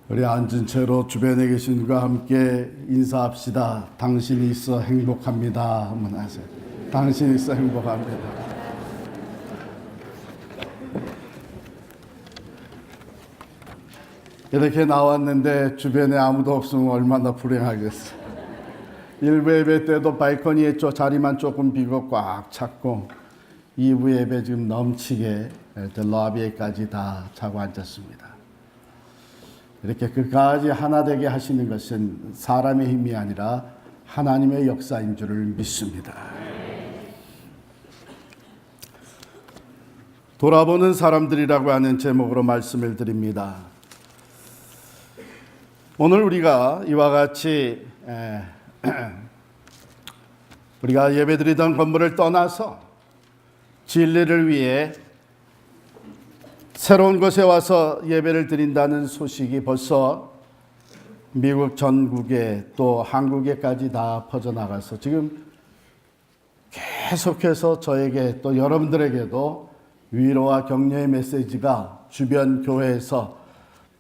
우리 앉은 채로 주변에 계신 분과 함께 인사합시다. 당신이 있어 행복합니다. 한번 하세요. 당신이 있어 행복합니다. 이렇게 나왔는데 주변에 아무도 없으면 얼마나 불행하겠어요. 1부 예배 때도 발코니에 자리만 조금 비고 꽉 찼고 2부 예배 지금 넘치게 러비에까지 다 차고 앉았습니다. 이렇게 끝까지 하나 되게 하시는 것은 사람의 힘이 아니라 하나님의 역사인 줄을 믿습니다. 돌아보는 사람들이라고 하는 제목으로 말씀을 드립니다. 오늘 우리가 이와 같이 우리가 예배드리던 건물을 떠나서 진리를 위해 새로운 곳에 와서 예배를 드린다는 소식이 벌써 미국 전국에 또 한국에까지 다 퍼져나가서 지금 계속해서 저에게 또 여러분들에게도 위로와 격려의 메시지가 주변 교회에서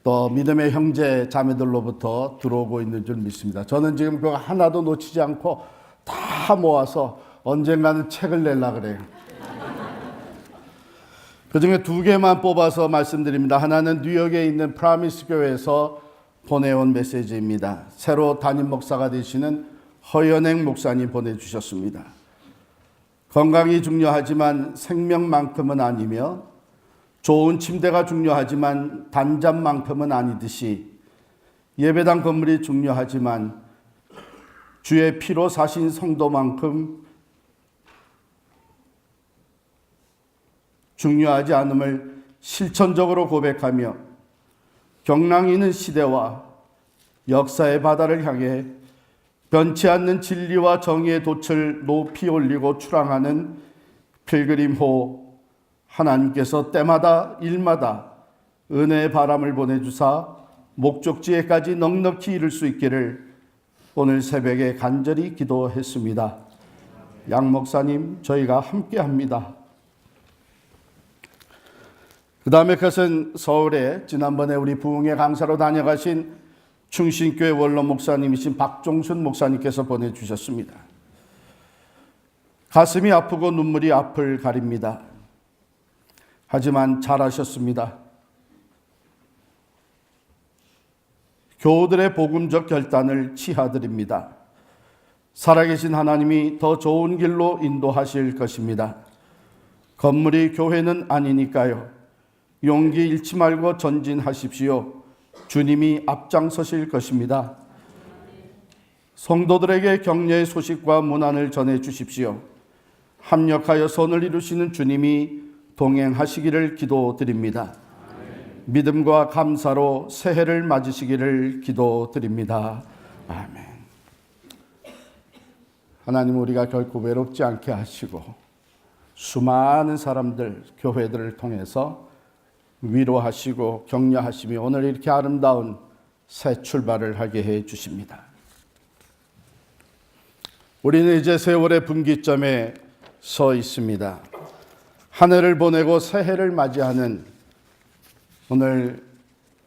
또 믿음의 형제 자매들로부터 들어오고 있는 줄 믿습니다. 저는 지금 그거 하나도 놓치지 않고 다 모아서 언젠가는 책을 내려고 그래요. 그 중에 2개만 뽑아서 말씀드립니다. 하나는 뉴욕에 있는 프라미스 교회에서 보내온 메시지입니다. 새로 담임 목사가 되시는 허연행 목사님 보내주셨습니다. 건강이 중요하지만 생명만큼은 아니며 좋은 침대가 중요하지만 단잠만큼은 아니듯이 예배당 건물이 중요하지만 주의 피로 사신 성도만큼 중요하지 않음을 실천적으로 고백하며 경랑이 있는 시대와 역사의 바다를 향해 변치 않는 진리와 정의의 돛을 높이 올리고 출항하는 필그림호 하나님께서 때마다 일마다 은혜의 바람을 보내주사 목적지에까지 넉넉히 이룰 수 있기를 오늘 새벽에 간절히 기도했습니다. 양 목사님, 저희가 함께합니다. 그 다음에 그것은 서울에 지난번에 우리 부흥회 강사로 다녀가신 충신교회 원로 목사님이신 박종순 목사님께서 보내주셨습니다. 가슴이 아프고 눈물이 앞을 가립니다. 하지만 잘하셨습니다. 교우들의 복음적 결단을 치하드립니다. 살아계신 하나님이 더 좋은 길로 인도하실 것입니다. 건물이 교회는 아니니까요. 용기 잃지 말고 전진하십시오. 주님이 앞장서실 것입니다. 성도들에게 격려의 소식과 문안을 전해 주십시오. 합력하여 선을 이루시는 주님이 동행하시기를 기도드립니다. 믿음과 감사로 새해를 맞으시기를 기도드립니다. 아멘. 하나님, 우리가 결코 외롭지 않게 하시고 수많은 사람들, 교회들을 통해서 위로하시고 격려하시며 오늘 이렇게 아름다운 새 출발을 하게 해 주십니다. 우리는 이제 세월의 분기점에 서 있습니다. 한 해를 보내고 새해를 맞이하는 오늘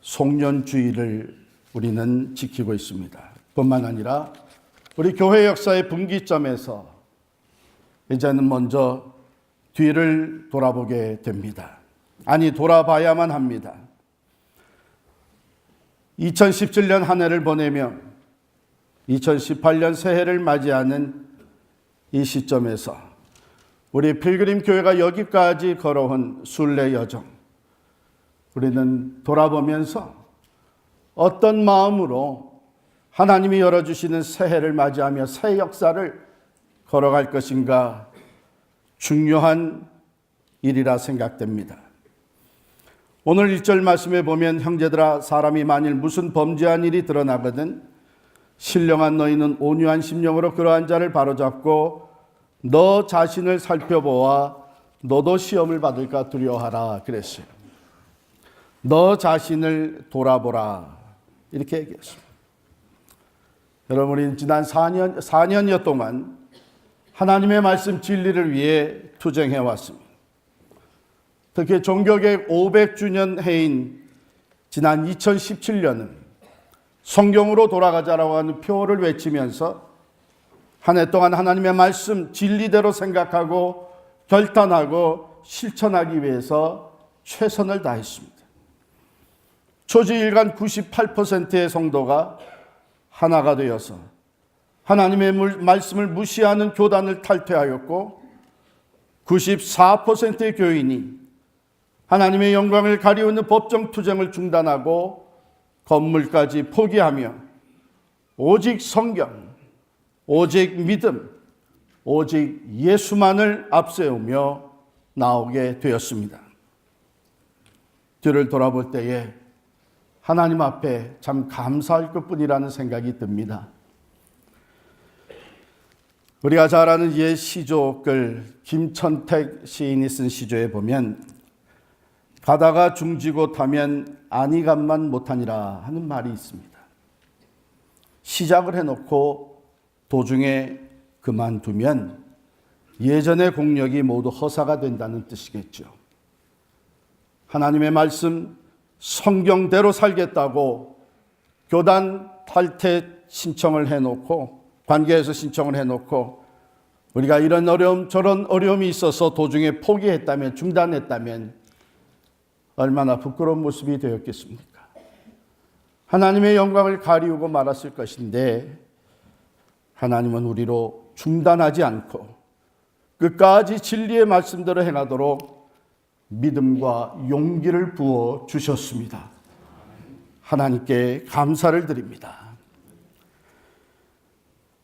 송년주일을 우리는 지키고 있습니다. 뿐만 아니라 우리 교회 역사의 분기점에서 이제는 먼저 뒤를 돌아보게 됩니다. 아니, 돌아봐야만 합니다. 2017년 한 해를 보내며 2018년 새해를 맞이하는 이 시점에서 우리 필그림 교회가 여기까지 걸어온 순례 여정, 우리는 돌아보면서 어떤 마음으로 하나님이 열어주시는 새해를 맞이하며 새 역사를 걸어갈 것인가 중요한 일이라 생각됩니다. 오늘 1절 말씀에 보면 형제들아, 사람이 만일 무슨 범죄한 일이 드러나거든 신령한 너희는 온유한 심령으로 그러한 자를 바로잡고 너 자신을 살펴보아 너도 시험을 받을까 두려워하라 그랬어요. 너 자신을 돌아보라 이렇게 얘기했습니다. 여러분, 우리는 지난 4년여 동안 하나님의 말씀 진리를 위해 투쟁해 왔습니다. 특히 종교개혁 500주년 해인 지난 2017년은 성경으로 돌아가자라고 하는 표어를 외치면서 한 해 동안 하나님의 말씀 진리대로 생각하고 결단하고 실천하기 위해서 최선을 다했습니다. 초지일간 98%의 성도가 하나가 되어서 하나님의 말씀을 무시하는 교단을 탈퇴하였고 94%의 교인이 하나님의 영광을 가리우는 법정 투쟁을 중단하고 건물까지 포기하며 오직 성경, 오직 믿음, 오직 예수만을 앞세우며 나오게 되었습니다. 뒤를 돌아볼 때에 하나님 앞에 참 감사할 것뿐이라는 생각이 듭니다. 우리가 잘 아는 옛 시조글 김천택 시인이 쓴 시조에 보면 가다가 중지고 타면 안이간만 못하니라 하는 말이 있습니다. 시작을 해놓고 도중에 그만두면 예전의 공력이 모두 허사가 된다는 뜻이겠죠. 하나님의 말씀 성경대로 살겠다고 교단 탈퇴 신청을 해놓고 관계에서 신청을 해놓고 우리가 이런 어려움 저런 어려움이 있어서 도중에 포기했다면 중단했다면 얼마나 부끄러운 모습이 되었겠습니까? 하나님의 영광을 가리우고 말았을 것인데 하나님은 우리로 중단하지 않고 끝까지 진리의 말씀대로 행하도록 믿음과 용기를 부어 주셨습니다. 하나님께 감사를 드립니다.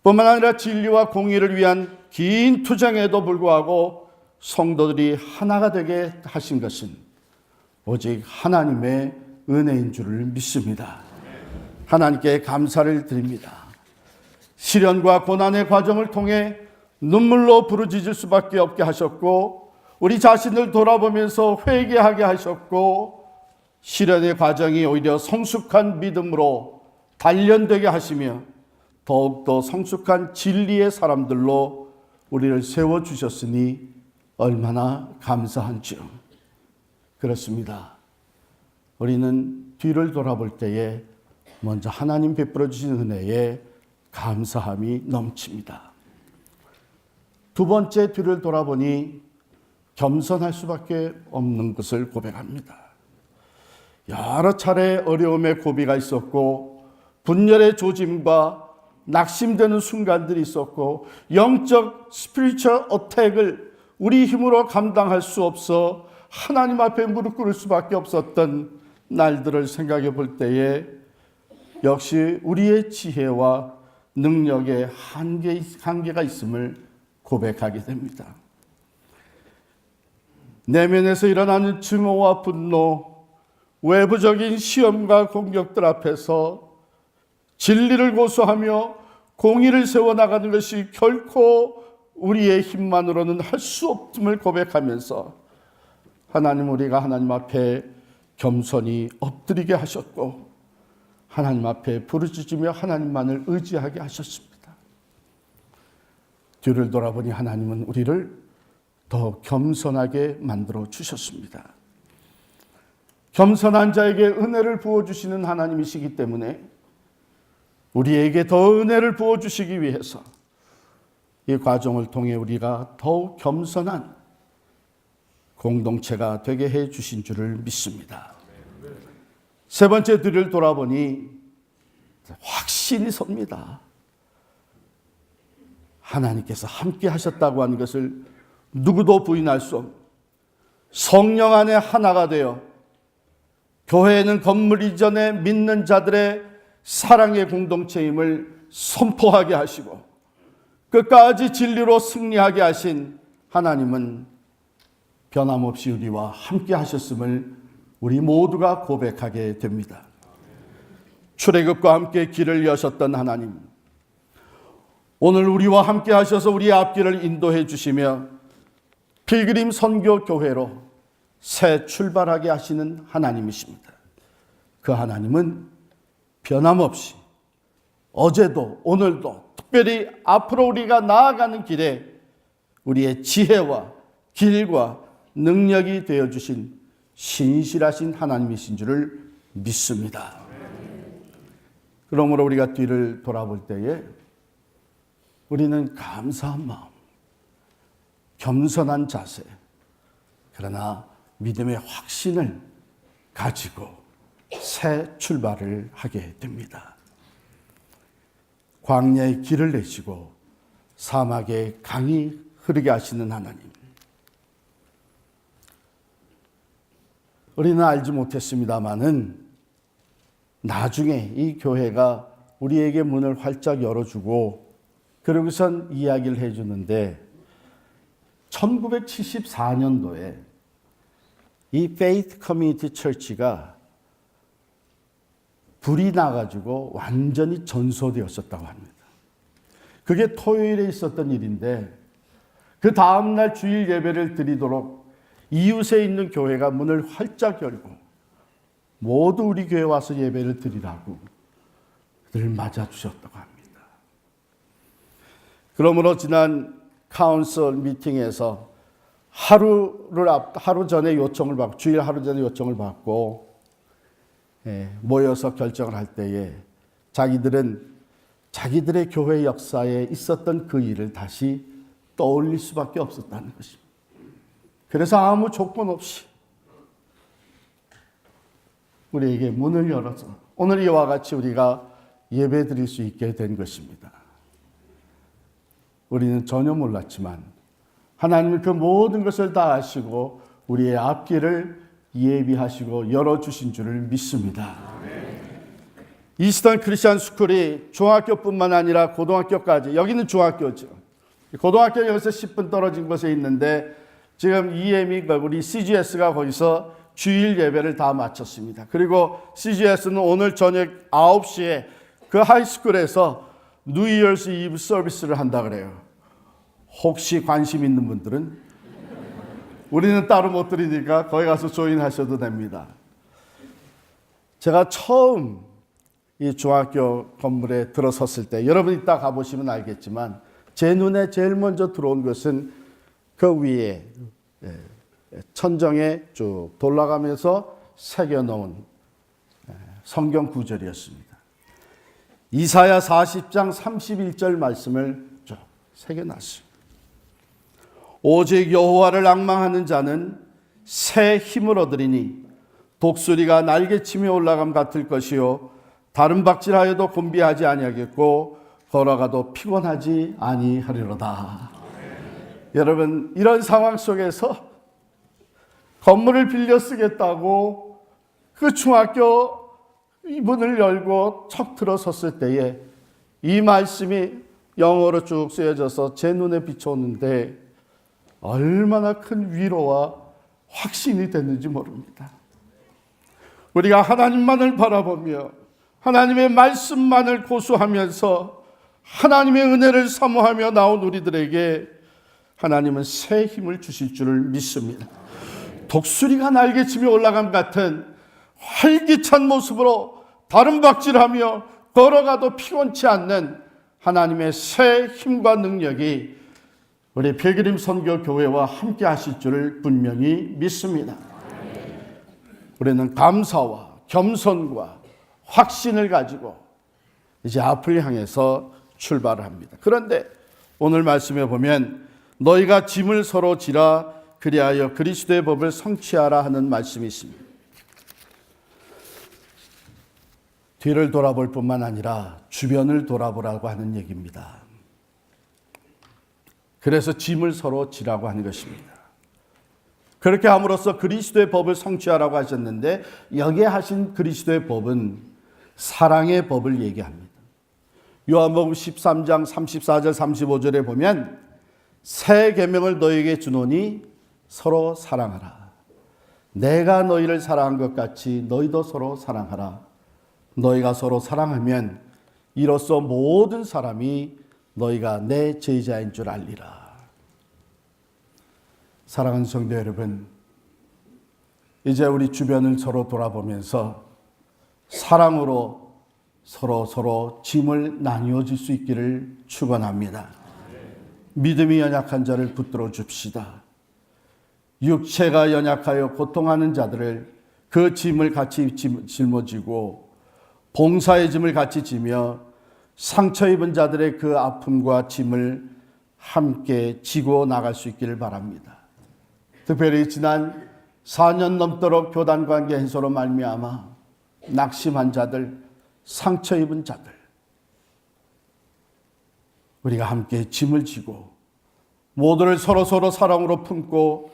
뿐만 아니라 진리와 공의를 위한 긴 투쟁에도 불구하고 성도들이 하나가 되게 하신 것은 오직 하나님의 은혜인 줄을 믿습니다. 하나님께 감사를 드립니다. 시련과 고난의 과정을 통해 눈물로 부르짖을 수밖에 없게 하셨고 우리 자신을 돌아보면서 회개하게 하셨고 시련의 과정이 오히려 성숙한 믿음으로 단련되게 하시며 더욱더 성숙한 진리의 사람들로 우리를 세워주셨으니 얼마나 감사한지요. 그렇습니다. 우리는 뒤를 돌아볼 때에 먼저 하나님 베풀어 주신 은혜에 감사함이 넘칩니다. 두 번째 뒤를 돌아보니 겸손할 수밖에 없는 것을 고백합니다. 여러 차례 어려움의 고비가 있었고 분열의 조짐과 낙심되는 순간들이 있었고 영적 스피리추얼 어택을 우리 힘으로 감당할 수 없어 하나님 앞에 무릎 꿇을 수밖에 없었던 날들을 생각해 볼 때에 역시 우리의 지혜와 능력에 한계가 있음을 고백하게 됩니다. 내면에서 일어나는 증오와 분노, 외부적인 시험과 공격들 앞에서 진리를 고수하며 공의를 세워나가는 것이 결코 우리의 힘만으로는 할 수 없음을 고백하면서 하나님 우리가 하나님 앞에 겸손히 엎드리게 하셨고 하나님 앞에 부르짖으며 하나님만을 의지하게 하셨습니다. 뒤를 돌아보니 하나님은 우리를 더 겸손하게 만들어 주셨습니다. 겸손한 자에게 은혜를 부어주시는 하나님이시기 때문에 우리에게 더 은혜를 부어주시기 위해서 이 과정을 통해 우리가 더욱 겸손한 공동체가 되게 해 주신 줄을 믿습니다. 세 번째 뒤를 돌아보니 확신이 섭니다. 하나님께서 함께 하셨다고 하는 것을 누구도 부인할 수 없는 성령 안에 하나가 되어 교회는 건물 이전에 믿는 자들의 사랑의 공동체임을 선포하게 하시고 끝까지 진리로 승리하게 하신 하나님은 변함없이 우리와 함께 하셨음을 우리 모두가 고백하게 됩니다. 출애굽과 함께 길을 여셨던 하나님, 오늘 우리와 함께 하셔서 우리의 앞길을 인도해 주시며 필그림 선교 교회로 새 출발하게 하시는 하나님이십니다. 그 하나님은 변함없이 어제도 오늘도 특별히 앞으로 우리가 나아가는 길에 우리의 지혜와 길과 능력이 되어주신 신실하신 하나님이신 줄을 믿습니다. 그러므로 우리가 뒤를 돌아볼 때에 우리는 감사한 마음, 겸손한 자세, 그러나 믿음의 확신을 가지고 새 출발을 하게 됩니다. 광야의 길을 내시고 사막에 강이 흐르게 하시는 하나님. 우리는 알지 못했습니다마는 나중에 이 교회가 우리에게 문을 활짝 열어주고 그러고선 이야기를 해주는데 1974년도에 이 Faith Community Church가 불이 나가지고 완전히 전소되었었다고 합니다. 그게 토요일에 있었던 일인데 그 다음날 주일 예배를 드리도록 이웃에 있는 교회가 문을 활짝 열고 모두 우리 교회 와서 예배를 드리라고 늘 맞아주셨다고 합니다. 그러므로 지난 카운슬 미팅에서 하루 전에 요청을 받고 주일 하루 전에 요청을 받고 모여서 결정을 할 때에 자기들의 교회 역사에 있었던 그 일을 다시 떠올릴 수밖에 없었다는 것입니다. 그래서 아무 조건 없이 우리에게 문을 열어서 오늘 이와 같이 우리가 예배 드릴 수 있게 된 것입니다. 우리는 전혀 몰랐지만 하나님은 그 모든 것을 다 아시고 우리의 앞길을 예비하시고 열어주신 줄을 믿습니다. 이스턴 크리스천 스쿨이 중학교뿐만 아니라 고등학교까지, 여기는 중학교죠. 고등학교 여기서 10분 떨어진 곳에 있는데 지금 EM이 우리 CGS가 거기서 주일 예배를 다 마쳤습니다. 그리고 CGS는 오늘 저녁 9시에 그 하이스쿨에서 뉴이얼스 이브 서비스를 한다 그래요. 혹시 관심 있는 분들은 우리는 따로 못 드리니까 거기 가서 조인하셔도 됩니다. 제가 처음 이 중학교 건물에 들어섰을 때 여러분 이따 가보시면 알겠지만 제 눈에 제일 먼저 들어온 것은 그 위에 천정에 쭉 돌아가면서 새겨놓은 성경 구절이었습니다. 이사야 40장 31절 말씀을 쭉 새겨놨어요. 오직 여호와를 앙망하는 자는 새 힘을 얻으리니 독수리가 날개치며 올라감 같을 것이요 다른 박질하여도 곤비하지 아니하겠고 걸어가도 피곤하지 아니하리로다. 여러분, 이런 상황 속에서 건물을 빌려 쓰겠다고 그 중학교 문을 열고 척 들어섰을 때에 이 말씀이 영어로 쭉 쓰여져서 제 눈에 비춰오는데 얼마나 큰 위로와 확신이 됐는지 모릅니다. 우리가 하나님만을 바라보며 하나님의 말씀만을 고수하면서 하나님의 은혜를 사모하며 나온 우리들에게 하나님은 새 힘을 주실 줄을 믿습니다. 독수리가 날개치며 올라감 같은 활기찬 모습으로 다른 박질하며 걸어가도 피곤치 않는 하나님의 새 힘과 능력이 우리 필그림 선교 교회와 함께 하실 줄을 분명히 믿습니다. 우리는 감사와 겸손과 확신을 가지고 이제 앞을 향해서 출발을 합니다. 그런데 오늘 말씀에 보면 너희가 짐을 서로 지라 그리하여 그리스도의 법을 성취하라 하는 말씀이 있습니다. 뒤를 돌아볼 뿐만 아니라 주변을 돌아보라고 하는 얘기입니다. 그래서 짐을 서로 지라고 하는 것입니다. 그렇게 함으로써 그리스도의 법을 성취하라고 하셨는데 여기에 하신 그리스도의 법은 사랑의 법을 얘기합니다. 요한복음 13장 34절 35절에 보면 새 계명을 너희에게 주노니 서로 사랑하라. 내가 너희를 사랑한 것 같이 너희도 서로 사랑하라. 너희가 서로 사랑하면 이로써 모든 사람이 너희가 내 제자인 줄 알리라. 사랑하는 성도 여러분, 이제 우리 주변을 서로 돌아보면서 사랑으로 서로 짐을 나누어 줄 수 있기를 축원합니다. 믿음이 연약한 자를 붙들어 줍시다. 육체가 연약하여 고통하는 자들을 그 짐을 같이 짊어지고 봉사의 짐을 같이 지며 상처 입은 자들의 그 아픔과 짐을 함께 지고 나갈 수 있기를 바랍니다. 특별히 지난 4년 넘도록 교단관계 해소로 말미암아 낙심한 자들, 상처 입은 자들, 우리가 함께 짐을 지고 모두를 서로서로 사랑으로 품고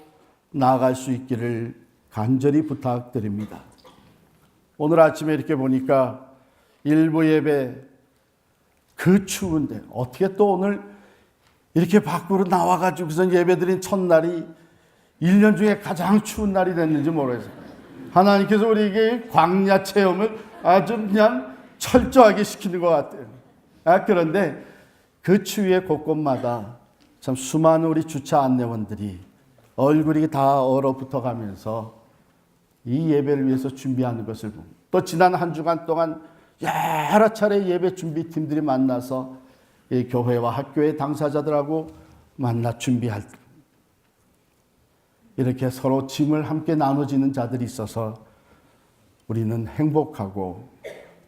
나아갈 수 있기를 간절히 부탁드립니다. 오늘 아침에 이렇게 보니까 일부 예배 그 추운데 어떻게 또 오늘 이렇게 밖으로 나와가지고선 예배드린 첫날이 1년 중에 가장 추운 날이 됐는지 모르겠어요. 하나님께서 우리에게 광야 체험을 아주 그냥 철저하게 시키는 것 같아요. 그런데 그 추위의 곳곳마다 참 수많은 우리 주차 안내원들이 얼굴이 다 얼어붙어 가면서 이 예배를 위해서 준비하는 것을 보고, 또 지난 한 주간 동안 여러 차례 예배 준비팀들이 만나서 이 교회와 학교의 당사자들하고 만나 준비할 때 이렇게 서로 짐을 함께 나눠지는 자들이 있어서 우리는 행복하고,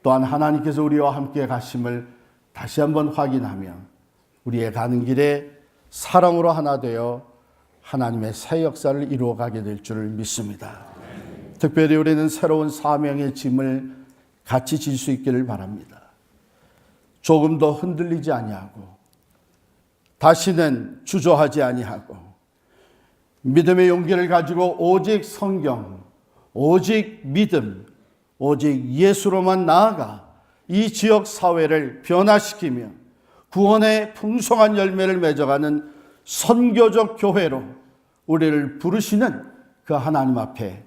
또한 하나님께서 우리와 함께 가심을 다시 한번 확인하며 우리의 가는 길에 사랑으로 하나 되어 하나님의 새 역사를 이루어가게 될 줄을 믿습니다. 특별히 우리는 새로운 사명의 짐을 같이 질 수 있기를 바랍니다. 조금 더 흔들리지 아니하고 다시는 주저하지 아니하고 믿음의 용기를 가지고 오직 성경, 오직 믿음, 오직 예수로만 나아가 이 지역 사회를 변화시키며 구원의 풍성한 열매를 맺어가는 선교적 교회로 우리를 부르시는 그 하나님 앞에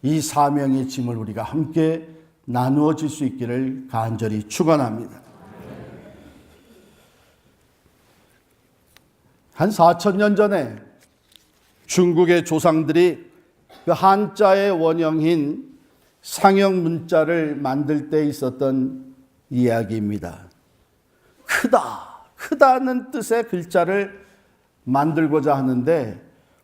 이 사명의 짐을 우리가 함께 나누어질 수 있기를 간절히 축원합니다. 한 4,000년 전에 중국의 조상들이 그 한자의 원형인 상형 문자를 만들 때 있었던 이야기입니다. 크다는 뜻의 글자를 만들고자 하는데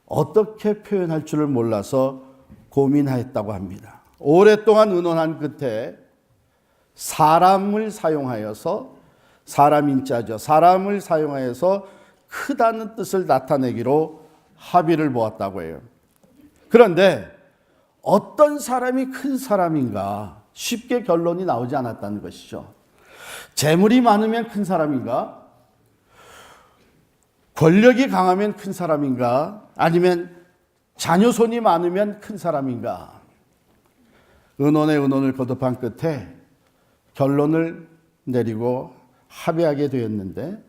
어떻게 표현할 줄을 몰라서 고민했다고 합니다. 오랫동안 의논한 끝에 사람을 사용하여서, 사람 인자죠, 사람을 사용하여서 크다는 뜻을 나타내기로 합의를 보았다고 해요. 그런데 어떤 사람이 큰 사람인가 쉽게 결론이 나오지 않았다는 것이죠. 재물이 많으면 큰 사람인가? 권력이 강하면 큰 사람인가? 아니면 자녀손이 많으면 큰 사람인가? 의논의 의논을 거듭한 끝에 결론을 내리고 합의하게 되었는데,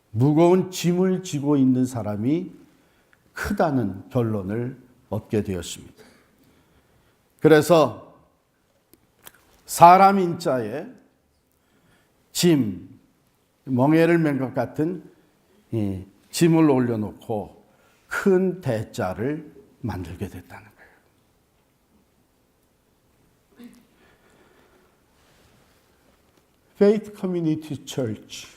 무거운 짐을 지고 있는 사람이 크다는 결론을 얻게 되었습니다. 그래서 사람 인자에 짐, 멍에를 맨 것 같은 이 짐을 올려놓고 큰 대자를 만들게 됐다는 거예요. Faith Community Church,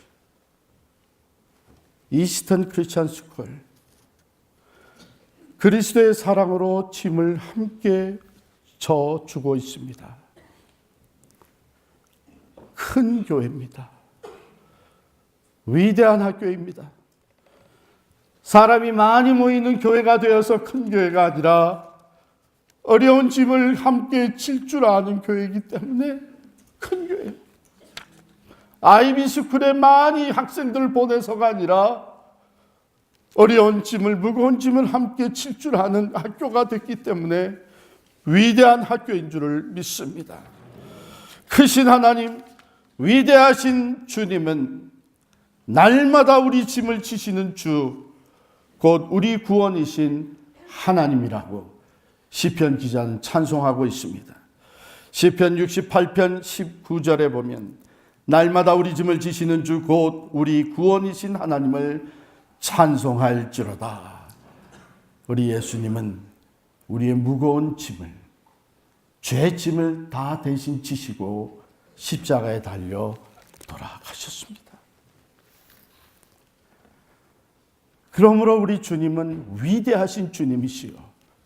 이스턴 크리스천 스쿨, 그리스도의 사랑으로 짐을 함께 져주고 있습니다. 큰 교회입니다. 위대한 학교입니다. 사람이 많이 모이는 교회가 되어서 큰 교회가 아니라 어려운 짐을 함께 질 줄 아는 교회이기 때문에 큰 교회. 아이비 스쿨에 많이 학생들을 보내서가 아니라 어려운 짐을, 무거운 짐을 함께 칠 줄 아는 학교가 됐기 때문에 위대한 학교인 줄을 믿습니다. 크신 하나님, 위대하신 주님은 날마다 우리 짐을 지시는 주, 곧 우리 구원이신 하나님이라고 시편 기자는 찬송하고 있습니다. 시편 68편 19절에 보면 날마다 우리 짐을 지시는 주, 곧 우리 구원이신 하나님을 찬송할지로다. 우리 예수님은 우리의 무거운 짐을, 죄 짐을 다 대신 지시고 십자가에 달려 돌아가셨습니다. 그러므로 우리 주님은 위대하신 주님이시요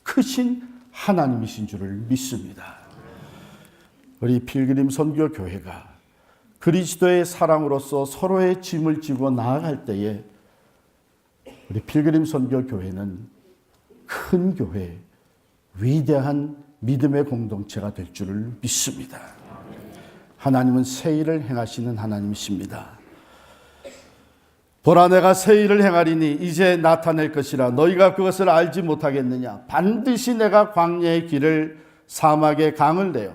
크신 하나님이신 줄을 믿습니다. 우리 필그림 선교 교회가 그리스도의 사랑으로서 서로의 짐을 지고 나아갈 때에 우리 필그림 선교 교회는 큰 교회, 위대한 믿음의 공동체가 될 줄을 믿습니다. 하나님은 새 일을 행하시는 하나님이십니다. 보라, 내가 새 일을 행하리니 이제 나타낼 것이라 너희가 그것을 알지 못하겠느냐. 반드시 내가 광야의 길을 사막의 강을 내어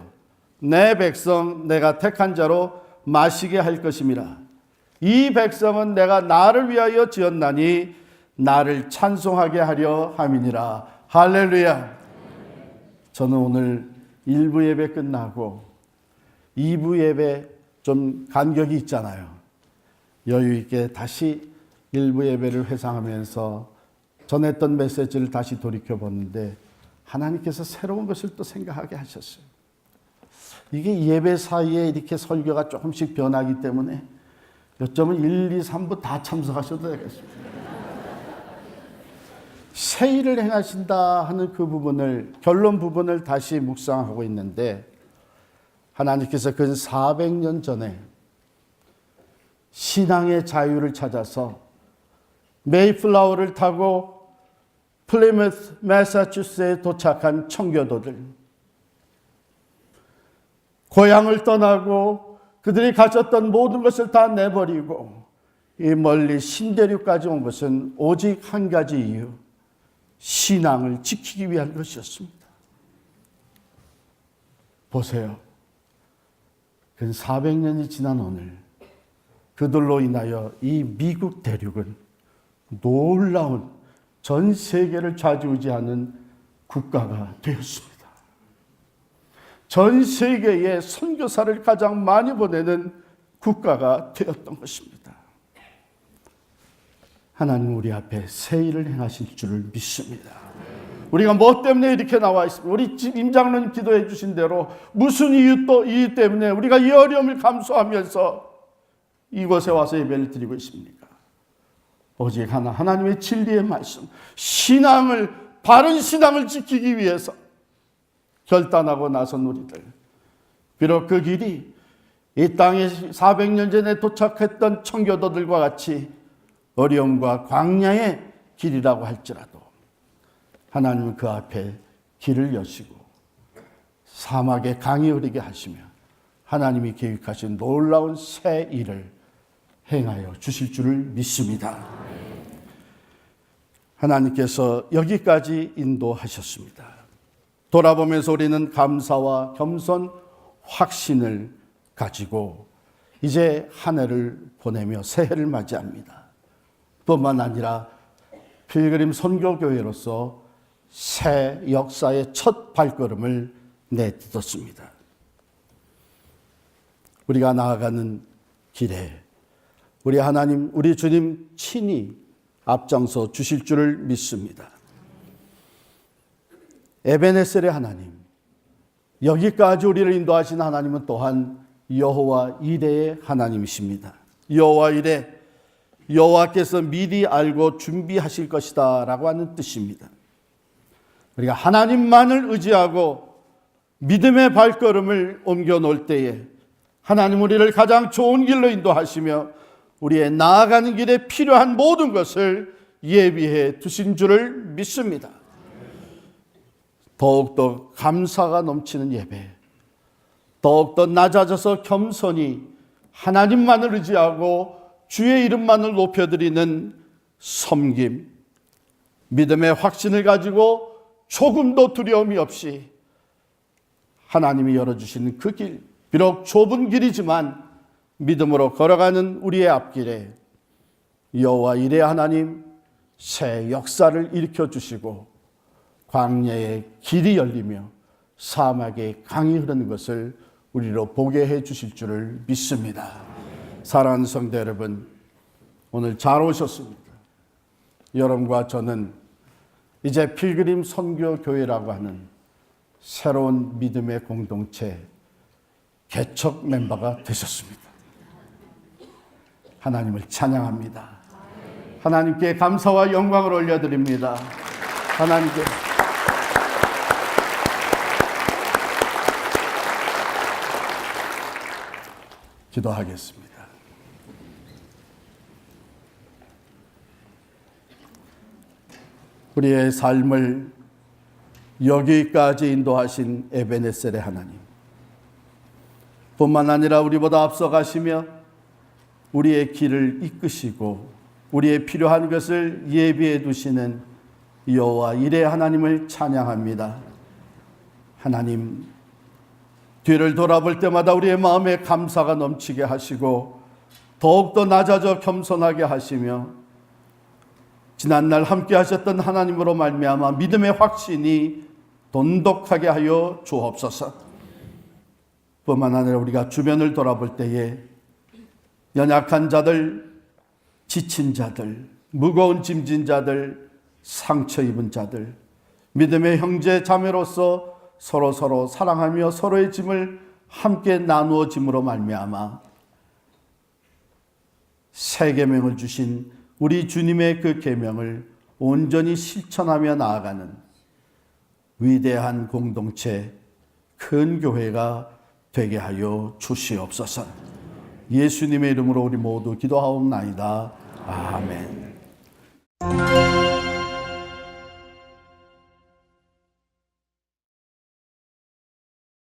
내 백성 내가 택한 자로 마시게 할 것임이라. 이 백성은 내가 나를 위하여 지었나니 나를 찬송하게 하려 함이니라. 할렐루야. 저는 오늘 1부 예배 끝나고 2부 예배 좀 간격이 있잖아요. 여유 있게 다시 1부 예배를 회상하면서 전했던 메시지를 다시 돌이켜보는데 하나님께서 새로운 것을 또 생각하게 하셨어요. 이게 예배 사이에 이렇게 설교가 조금씩 변하기 때문에 요점은 1, 2, 3부 다 참석하셔도 되겠습니다. 새 일을 행하신다 하는 그 부분을, 결론 부분을 다시 묵상하고 있는데 하나님께서 근 400년 전에 신앙의 자유를 찾아서 메이플라워를 타고 플리머스, 매사추세츠에 도착한 청교도들, 고향을 떠나고 그들이 가졌던 모든 것을 다 내버리고 이 멀리 신대륙까지 온 것은 오직 한 가지 이유, 신앙을 지키기 위한 것이었습니다. 보세요. 근 400년이 지난 오늘 그들로 인하여 이 미국 대륙은 놀라운 전 세계를 좌지우지하는 국가가 되었습니다. 전 세계에 선교사를 가장 많이 보내는 국가가 되었던 것입니다. 하나님 우리 앞에 새 일을 행하실 줄을 믿습니다. 우리가 뭐 때문에 이렇게 나와 있습니까? 우리 임장로님 기도해 주신 대로 무슨 이유 때문에 우리가 이 어려움을 감수하면서 이곳에 와서 예배를 드리고 있습니까? 오직 하나님의 진리의 말씀, 신앙을, 바른 신앙을 지키기 위해서 결단하고 나선 우리들. 비록 그 길이 이 땅에 400년 전에 도착했던 청교도들과 같이 어려움과 광야의 길이라고 할지라도 하나님은 그 앞에 길을 여시고 사막에 강이 흐르게 하시며 하나님이 계획하신 놀라운 새 일을 행하여 주실 줄을 믿습니다. 하나님께서 여기까지 인도하셨습니다. 돌아보면서 우리는 감사와 겸손, 확신을 가지고 이제 한 해를 보내며 새해를 맞이합니다. 뿐만 아니라 필그림 선교교회로서 새 역사의 첫 발걸음을 내딛었습니다. 우리가 나아가는 길에 우리 하나님, 우리 주님 친히 앞장서 주실 줄을 믿습니다. 에베네셀의 하나님, 여기까지 우리를 인도하신 하나님은 또한 여호와 이레의 하나님이십니다. 여호와 이레, 여호와께서 미리 알고 준비하실 것이다 라고 하는 뜻입니다. 우리가 하나님만을 의지하고 믿음의 발걸음을 옮겨 놓을 때에 하나님 우리를 가장 좋은 길로 인도하시며 우리의 나아가는 길에 필요한 모든 것을 예비해 두신 줄을 믿습니다. 더욱더 감사가 넘치는 예배, 더욱더 낮아져서 겸손히 하나님만을 의지하고 주의 이름만을 높여드리는 섬김, 믿음의 확신을 가지고 조금도 두려움이 없이 하나님이 열어주시는 그 길, 비록 좁은 길이지만 믿음으로 걸어가는 우리의 앞길에 여호와 이레 하나님 새 역사를 일으켜주시고 광야의 길이 열리며 사막에 강이 흐르는 것을 우리로 보게 해 주실 줄을 믿습니다. 사랑하는 성도 여러분, 오늘 잘 오셨습니다. 여러분과 저는 이제 필그림 선교교회라고 하는 새로운 믿음의 공동체 개척 멤버가 되셨습니다. 하나님을 찬양합니다. 하나님께 감사와 영광을 올려드립니다. 기도하겠습니다. 우리의 삶을 여기까지 인도하신 에베네셀의 하나님, 뿐만 아니라 우리보다 앞서가시며 우리의 길을 이끄시고 우리의 필요한 것을 예비해 두시는 여호와 이레 하나님을 찬양합니다. 하나님, 뒤를 돌아볼 때마다 우리의 마음에 감사가 넘치게 하시고 더욱더 낮아져 겸손하게 하시며 지난날 함께 하셨던 하나님으로 말미암아 믿음의 확신이 돈독하게 하여 주옵소서. 뿐만 아니라 우리가 주변을 돌아볼 때에 연약한 자들, 지친 자들, 무거운 짐진 자들, 상처 입은 자들, 믿음의 형제 자매로서 서로 사랑하며 서로의 짐을 함께 나누어 짐으로 말미암아 새 계명을 주신 우리 주님의 그 계명을 온전히 실천하며 나아가는 위대한 공동체, 큰 교회가 되게 하여 주시옵소서. 예수님의 이름으로 우리 모두 기도하옵나이다. 아멘.